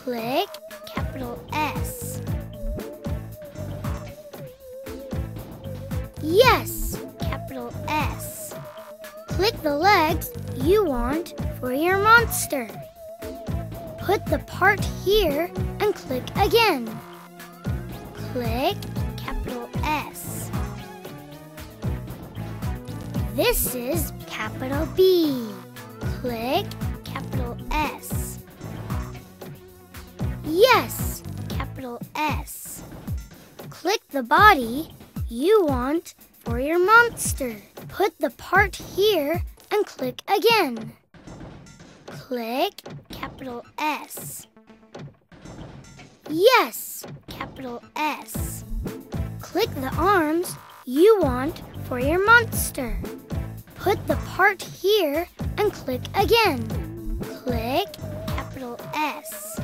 Click capital S. Yes, capital S. Click the legs you want for your monster. Put the part here and click again. Click capital S. This is capital B. Click capital S. Yes, capital S. Click the body you want for your monster. Put the part here and click again. Click capital S. Yes, capital S. Click the arms you want for your monster. Put the part here and click again. Click capital S.